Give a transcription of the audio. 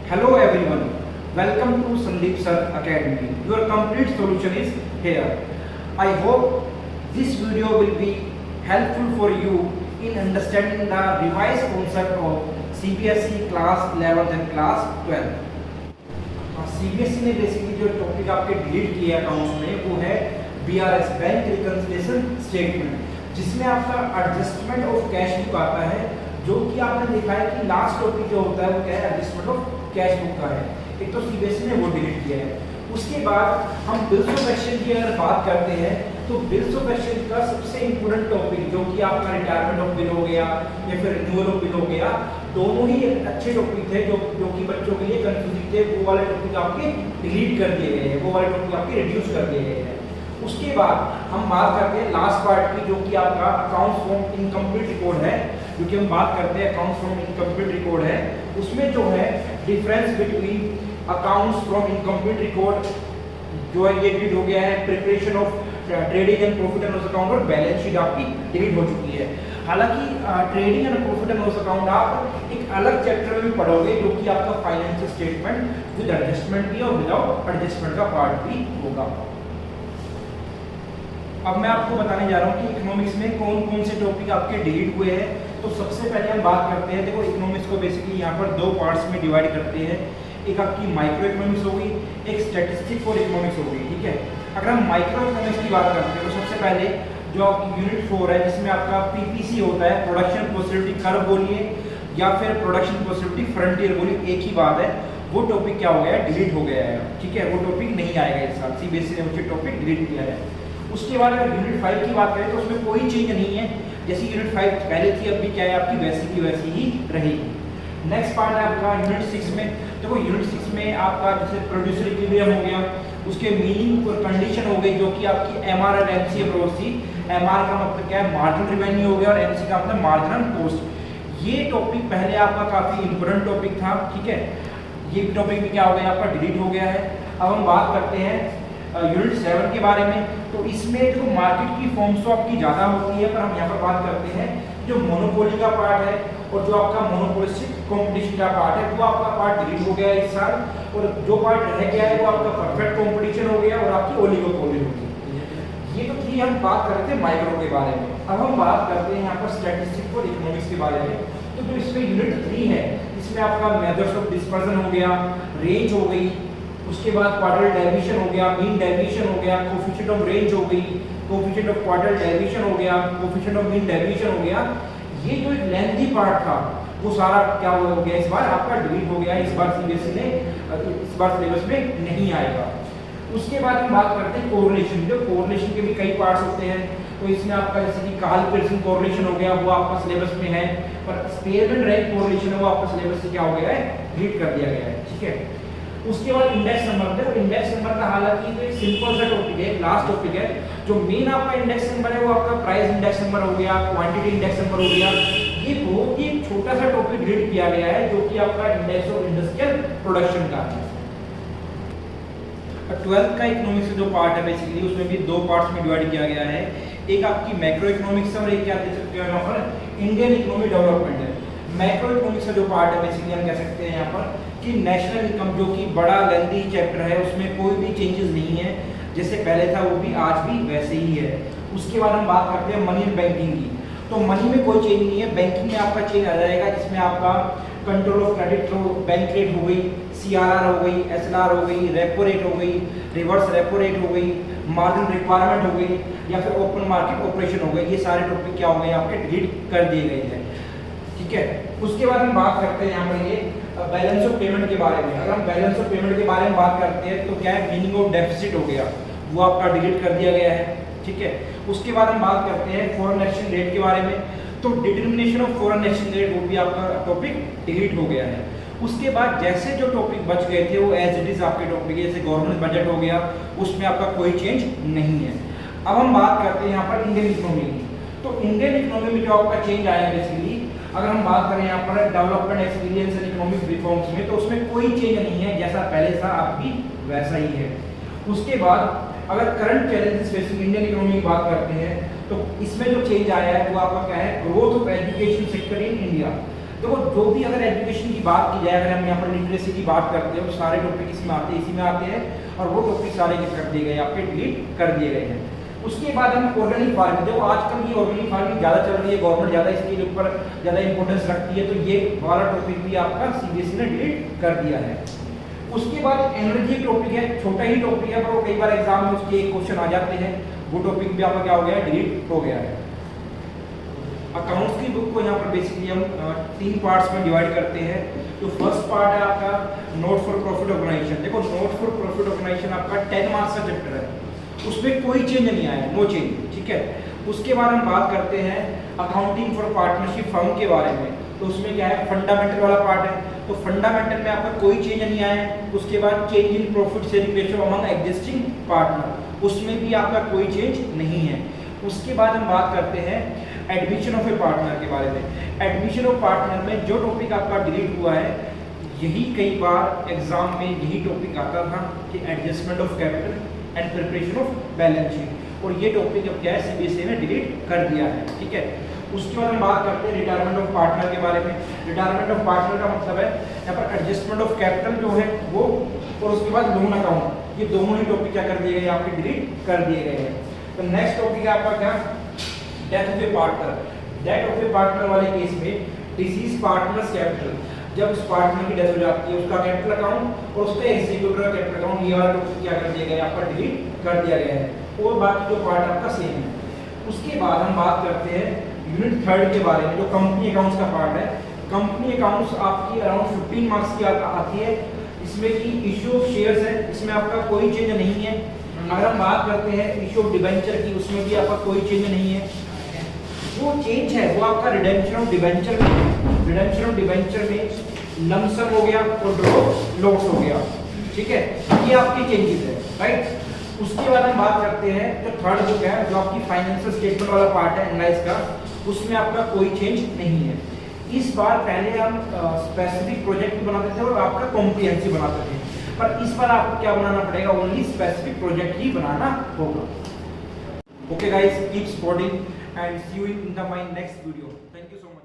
Hello everyone, welcome to Sandeep Sir Academy. Your complete solution is here. I hope this video will be helpful for you in understanding the revised concept of CBSE class 11th and class 12th. CBSE ने basically जो topic आपके delete किए accounts में वो है BRS bank reconciliation statement, जिसमें आपका adjustment of cash book आता है, जो कि आपने देखा है कि लास्ट टॉपिक जो होता है वो क्या है, एडजस्टमेंट ऑफ कैश बुक का है। एक तो सीबीएसई ने वो डिलीट किया है। उसके बाद हम बिल्स ऑफ एक्सचेंज की अगर बात करते हैं तो बिल्स ऑफ एक्सचेंज का सबसे इंपॉर्टेंट टॉपिक जो कि आपका रिटायरमेंट ऑफ बिल हो गया या फिर रिन्यूअल ऑफ बिल हो गया, दोनों ही अच्छे टॉपिक थे जो कि बच्चों के लिए कंफ्यूजिंग थे। वो वाले टॉपिक आपके डिलीट कर दिए गए हैं, वो वाले टॉपिक आपके रिड्यूस कर दिए गए हैं। उसके बाद हम बात करते हैं लास्ट पार्ट की, जो कि आपका अकाउंट्स फ्रॉम इनकम्प्लीट रिकॉर्ड है, जो कि हम बात करते हैं अकाउंट्स फ्रॉम इनकम्प्लीट रिकॉर्ड है। उसमें जो है difference between accounts from incomplete record जो है ये डिलीट हो गया है। Preparation of trading and profit and loss account और बैलेंस शीट आपकी डिलीट हो चुकी है। हालांकि trading and profit and loss account आप एक अलग चैप्टर में भी पढ़ोगे, जो कि आपका फाइनेंशियल स्टेटमेंट विद एडजस्टमेंट भी और विदाउट एडजस्टमेंट का पार्ट भी होगा। अब मैं आपको बताने जा रहा हूँ कि इकोनॉमिक्स में कौन कौन से टॉपिक आपके डिलीट हुए हैं। तो सबसे पहले हम बात करते हैं, देखो इकोनॉमिक्स को बेसिकली यहाँ पर दो पार्ट्स में डिवाइड करते हैं। एक आपकी माइक्रो इकोनॉमिक्स होगी, एक स्टैटिस्टिक्स फॉर इकोनॉमिक्स होगी, ठीक है। अगर हम माइक्रो इकोनॉमिक्स की बात करते हैं तो सबसे पहले जो आपकी यूनिट 4 है, जिसमें आपका पीपीसी होता है, प्रोडक्शन पॉसिबिलिटी कर्व बोलिए या फिर प्रोडक्शन पॉसिबिलिटी फ्रंटियर बोलिए, एक ही बात है। वो टॉपिक क्या हो गया है, डिलीट हो गया है, ठीक है। वो टॉपिक नहीं आएगा इस साल, सीबीएसई ने वो टॉपिक डिलीट किया है। उसके बाद अगर यूनिट 5 की बात करें तो उसमें कोई चेंज नहीं है, जैसी यूनिट 5 पहले थी अब भी क्या है आपकी वैसी की वैसी ही रहेगी। नेक्स्ट पार्ट है आपका यूनिट 6 में। देखो यूनिट 6 में आपका जैसे प्रोड्यूसर इक्विलिब्रियम हो गया, उसके मीनिंग और कंडीशन हो गई, जो कि आपकी एमआर और एमसी अप्रोच थी। एमआर का मतलब क्या है, मार्जिनल रेवेन्यू हो गया, और एमसी का मतलब मार्जिनल कॉस्ट। ये टॉपिक पहले आपका काफी इंपॉर्टेंट टॉपिक था, ठीक है। ये टॉपिक भी क्या हो गया आपका डिलीट हो गया है। अब हम बात करते हैं यूनिट 7 के बारे में। तो इसमें जो मार्केट की फॉर्म्स तो आपकी ज़्यादा होती है, पर हम यहाँ पर बात करते हैं जो मोनोपोली का पार्ट है और जो आपका मोनोपोलिस्टिक कंपटीशन का पार्ट है, वो आपका पार्ट डिलीट हो गया है इस साल। और जो पार्ट रह गया है वो आपका परफेक्ट कंपटीशन हो गया और आपकी ओलिगोपोली होगी। ये तो थी हम बात कर रहे थे माइक्रो के बारे में। अब हम बात करते हैं यहाँ पर स्टैटिस्टिक्स और इकोनॉमिक्स के बारे में। तो जो इसमें यूनिट 3 है, इसमें आपका मेथड्स ऑफ डिस्पर्जन हो गया, रेंज हो गई, उसके बाद क्वार्टर डेविएशन हो गया, मीन डेविएशन हो गया, कोफिशिएंट ऑफ रेंज हो गई, कोफिशिएंट ऑफ क्वार्टर डेविएशन हो गया, कोफिशिएंट ऑफ मीन डेविएशन हो गया। ये जो एक लेंथी पार्ट था वो सारा क्या हो गया इस बार आपका डिलीट हो गया। इस बार सीबीएसई ने इस बार सिलेबस में नहीं आएगा। उसके बाद हम बात करते हैं कोरिलेशन। जो कोरिलेशन के भी कई पार्ट्स होते हैं, तो इसमें आपका जैसे कि काहल पियर्सन कोरिलेशन हो गया, वो आपका सिलेबस में है, पर स्पेयरमैन रैंक कोरिलेशन है वो आपका सिलेबस से क्या हो गया है, डिलीट कर दिया गया है, ठीक है। उसके बाद इंडेक्स नंबर है। इंडेक्स नंबर का हालांकि तो एक सिंपल सा टॉपिक है, लास्ट टॉपिक है। जो मेन आपका इंडेक्स नंबर है वो आपका प्राइस इंडेक्स नंबर हो गया, क्वांटिटी इंडेक्स नंबर हो गया। ये बहुत ही छोटा सा टॉपिक डिलीट किया गया है, जो कि आपका इंडेक्स ऑफ इंडस्ट्रियल प्रोडक्शन का है। 12th का इकोनॉमिक्स जो पार्ट है बेसिकली उसमें भी दो पार्ट्स में डिवाइड किया गया है। एक आपकी मैक्रो इकोनॉमिक्स और एक क्या दे सकते हैं यहाँ पर इंडियन इकोनॉमिक डेवलपमेंट है। मैक्रो इकोनॉमिक्स का जो पार्ट है बेसिकली हम कह सकते हैं यहाँ पर कि नेशनल इनकम, जो कि बड़ा लेंथी चैप्टर है, उसमें कोई भी चेंजेस नहीं है, जैसे पहले था वो भी आज भी वैसे ही है। उसके बाद हम बात करते हैं मनी एंड बैंकिंग की। तो मनी में कोई चेंज नहीं है, बैंकिंग में आपका चेंज आ जाएगा, जिसमें आपका control of credit bank rate हो गई, CRR हो गई, SLR हो गई, रेपो रेट हो गई, रिवर्स रेपो रेट हो गई, मार्जिन रिक्वायरमेंट हो गई, या फिर ओपन मार्केट ऑपरेशन हो गई। ये सारे टॉपिक क्या हो गए आपके डिलीट कर दिए गए हैं, ठीक है। उसके बाद हम बात करते हैं यहाँ पर ये बैलेंस ऑफ पेमेंट के बारे में। अगर हम बैलेंस ऑफ पेमेंट के बारे में बात करते हैं तो क्या है, मीनिंग ऑफ डेफिसिट हो गया, वो आपका डिलीट कर दिया गया है, ठीक है। उसके बाद हम बात करते हैं फॉरेन एक्सचेंज रेट के बारे में। तो determination of foreign exchange rate वो भी आपका टॉपिक डिलीट हो गया है। उसके बाद जैसे जो टॉपिक बच गए थे वो एज इट इज आपके टॉपिक, जैसे गवर्नमेंट बजट हो गया, उसमें आपका कोई चेंज नहीं है। अब हम बात करते हैं यहाँ पर इंडियन इकोनॉमी की। तो इंडियन इकोनॉमी में जो आपका चेंज आया बेसिकली, अगर हम बात करें यहाँ पर development experience and economic reforms में, तो उसमें कोई चेंज नहीं है, जैसा पहले था अब भी वैसा ही है। उसके बाद अगर current challenges facing Indian economy की बात करते हैं तो इसमें जो चेंज आया है वो आपका क्या है, growth of education sector in India. तो जो भी अगर एजुकेशन की बात की जाए, अगर हम यहाँ पर लिटरेसी की बात करते हैं तो सारे टॉपिक इसमें आते हैं, इसी में आते हैं, और वो टॉपिक सारे कर दिए गए, आपके डिलीट कर दिए गए हैं। उसके बाद हम ऑर्गेनिक फार्मिंग, देखो आजकल ये ऑर्गेनिक फार्मिंग ज़्यादा चल रही है, गवर्नमेंट ज़्यादा इसके ऊपर ज़्यादा इंपॉर्टेंस रखती है, तो ये वाला टॉपिक भी आपका सीबीएसई ने डिलीट कर दिया है। उसके बाद एनर्जी टॉपिक है, छोटा ही टॉपिक है पर वो कई बार एग्जाम में उसके एक क्वेश्चन आ जाते हैं, वो टॉपिक भी आपका क्या हो गया है, डिलीट हो गया है। अकाउंट्स की बुक को यहाँ पर बेसिकली हम 3 पार्ट्स में डिवाइड करते हैं। तो फर्स्ट पार्ट है आपका नोट फॉर प्रॉफिट ऑर्गेनाइजेशन। देखो नोट फॉर प्रॉफिट ऑर्गेनाइजेशन आपका 10 मार्क्स का चैप्टर है, उसमें कोई चेंज नहीं आया, नो चेंज, ठीक है। उसके बाद हम बात करते हैं अकाउंटिंग फॉर पार्टनरशिप फर्म के बारे में। तो उसमें क्या है, फंडामेंटल वाला पार्ट है, तो फंडामेंटल में आपका कोई चेंज नहीं आया है। उसके बाद change in profit sharing ratio among existing partner, उसमें भी आपका कोई चेंज नहीं है। उसके बाद हम बात करते हैं एडमिशन ऑफ ए पार्टनर के बारे में। एडमिशन ऑफ पार्टनर में जो टॉपिक आपका डिलीट हुआ है, यही कई बार एग्जाम में यही टॉपिक आता था कि adjustment of capital and preparation of balance sheet, और ये टॉपिक अब क्या है, सीबीएसई ने डिलीट कर दिया है, ठीक है। उसके बाद हम बात करते हैं रिटायरमेंट ऑफ पार्टनर के बारे में। रिटायरमेंट ऑफ पार्टनर का मतलब है यहाँ पर एडजस्टमेंट ऑफ कैपिटल जो है वो, और उसके बाद लोन अकाउंट, ये दोनों ही टॉपिक क्या कर दिए गए, आपके डिलीट कर दिए गए हैं। तो नेक्स्ट टॉपिक है आपका क्या, death of A partner. Death of A partner वाले केस में डिसीज पार्टनर्स कैपिटल, जब उस पार्टनर की डेथ हो जाती है, उसका कैपिटल अकाउंट और उसके एग्जीक्यूटिव का कैपिटल अकाउंट, ये वाला टॉपिक क्या कर दिया गया, आपका डिलीट कर दिया गया है, और बाकी जो पार्ट आपका सेम है। उसके बाद हम बात करते हैं यूनिट 3 के बारे में, जो कंपनी अकाउंट्स का पार्ट है। कंपनी अकाउंट्स आपकी अराउंड 15 मार्क्स की आती है। इसमें की इशू ऑफ शेयर्स है, इसमें आपका कोई चेंज नहीं है। अगर हम बात करते हैं इशू ऑफ डिबेंचर की, उसमें भी आपका कोई चेंज नहीं है। जो चेंज है वो आपका रिडेम्पशन ऑफ डिबेंचर में, रिडेम्पशन ऑफ डिबेंचर में लमसम हो गया और ड्रॉप लॉस हो गया, ठीक है, ये आपके चेंजेस है, राइट। उसके बाद हम बात करते हैं जो थर्ड बुक है, जो आपकी फाइनेंशियल स्टेटमेंट वाला पार्ट है एनालाइज का, उसमें आपका कोई चेंज नहीं है। इस बार पहले हम स्पेसिफिक प्रोजेक्ट बनाते थे और आपका कॉम्प्रिहेंसिव बनाते थे, पर इस बार आपको क्या बनाना पड़ेगा, ओनली स्पेसिफिक प्रोजेक्ट ही बनाना होगा। Okay guys, keep supporting and see you in my next video. Thank you so much.